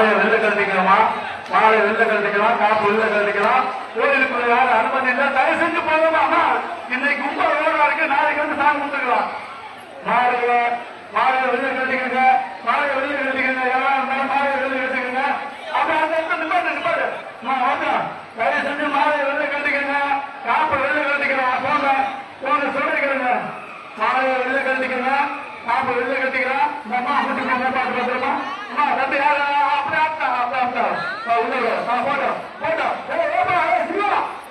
மாலையை வெளில கழட்டிக்கலாமா, மாலையை வெளில கழட்டிக்கலாம், காப்பு வெளில கழட்டிக்கலாம். கோயிலுக்குள்ள யாரும் அனுமதி இல்லை, தயவு செஞ்சு போகலாமா. இன்னைக்கு ரொம்ப வேலை இருக்கு, நாளைக்கு வந்து சாமி கும்பிட்டுக்கலாம். மாலையை வெளில கழட்டிக்கங்க, மாலையை வெளில கழட்டிக்கங்க, யாரா இருந்தாலும் மாலையை வெளில கழட்டிக்கங்க. அப்படி அந்த நிப்பாடு தயவு செஞ்சு மாலையை வெளில கழட்டிக்கங்க, காப்பை வெளில கழட்டிக்கலாம். போங்க சொல்லிக்கிறேங்க, மாலையை வெளில கழட்டிக்கங்க, காப்பை வெளில கழட்டிக்கலாம். இந்த அம்மா கூட்டிட்டு பாட்டு பார்த்துருமா அம்மா தம்பி யாரு அப்படி ஆப்டா போட்டோம்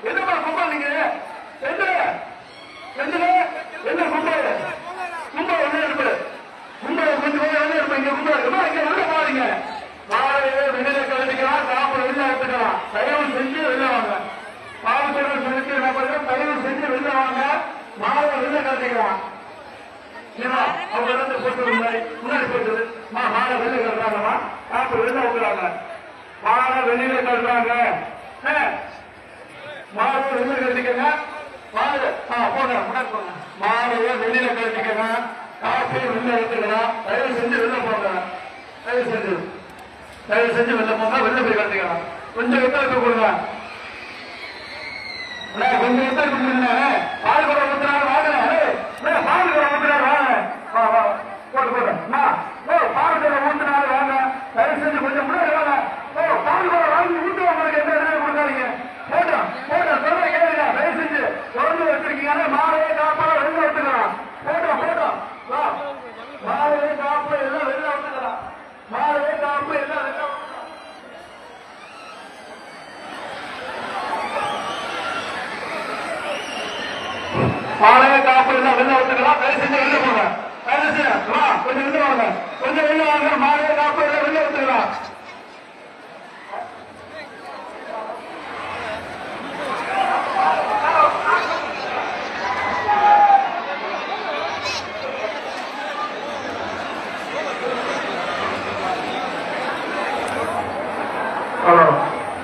என்னப்பா கும்பல் நீங்க என்ன கும்பல் ஒண்ணு இருப்பு கும்பல் கொஞ்சம் ஒண்ணு இருப்ப இங்க கும்பல் இருக்குமா இங்க உள்ள பாருங்க. மாலையே வெளியில கலந்துக்கலாம், காப்பை வெளில எடுத்துக்கலாம். தயவு செஞ்சு வெளில வாங்க. பாவத்தோட சொல்லிட்டு என்ன பண்ணுங்க, தயவு செஞ்சு வெளில வாங்க, மாலை வெளில கலந்துக்கலாம். அவங்க போட்டு முன்னாடி போட்டு மாலை வெளில கட்டுறாங்கம்மா, காப்பை வெளில வைக்கிறாங்க. மாலை வெளியில கட்டுறாங்க, மாலை வெளியில கட்டிக்கங்க. மாலை போங்க முன்னாடி போங்க. மாலையை வெளியில கட்டிக்கங்க, காப்பையை வெளில எடுத்துக்கலாம். தயவு செஞ்சு வெளில போங்க, தயவு செஞ்சு வெளில போங்க. வெளில போய் கட்டிக்கலாம். கொஞ்சம் எத்தனை கொடுங்க, கொஞ்சம் எத்தனை கொடுங்க. பால் குடம் ஊத்துறாங்க வாங்க, பால் குடம் ஊத்துறாரு வாங்க, போட்டு பால் குடம் ஊத்துனாரு வாங்க. தயவு செஞ்சு கொஞ்சம் முன்னாடி வாங்க. பால் குடம் வாங்கி ஊட்டுவாங்க, எந்த இடத்துல கொடுக்காதீங்க. போட்டோம் சொல்ல கேளுங்க, தயவு செஞ்சு தொடர்ந்து வச்சிருக்கீங்க. மாலையே காப்பாக வெளில எடுத்துக்கலாம். போட்டோம் மாலையே காப்பு எல்லாம் வெளில எடுத்துக்கலாம். மாலையே காப்பு எல்லாம் வெளில மாலைய காப்பு எல்லாம் வெளில வந்துக்கலாம். தயவு செஞ்சு வெளில போங்க, கொஞ்சம் வெளில வாங்க, கொஞ்சம் வெளில வாங்க. மாலைய காப்பு எல்லாம் வெளில வந்துக்கலாம்.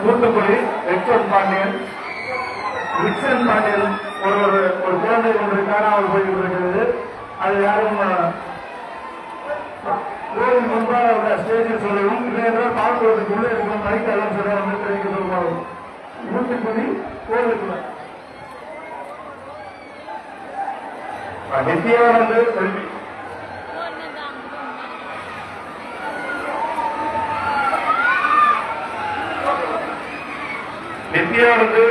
தூத்துக்குடி விக்சன் பாண்டியன் ஒரு குழந்தை ஒன்று காணாமல் போய்விட்டிருக்கிறது. அது யாரும் கோவில் முன்பாக உள்ள ஸ்டேஜில் சொல்லவும், இல்லையென்றால் பார்ப்பதற்கு உள்ளே இருக்கிற மைக்கெல்லாம் சொல்ல வந்து தெரிவிக்க சொல்லுவாங்க. தூத்துக்குடி கோவிலுக்குள்ள நித்தியானது கல்வி நித்தியானது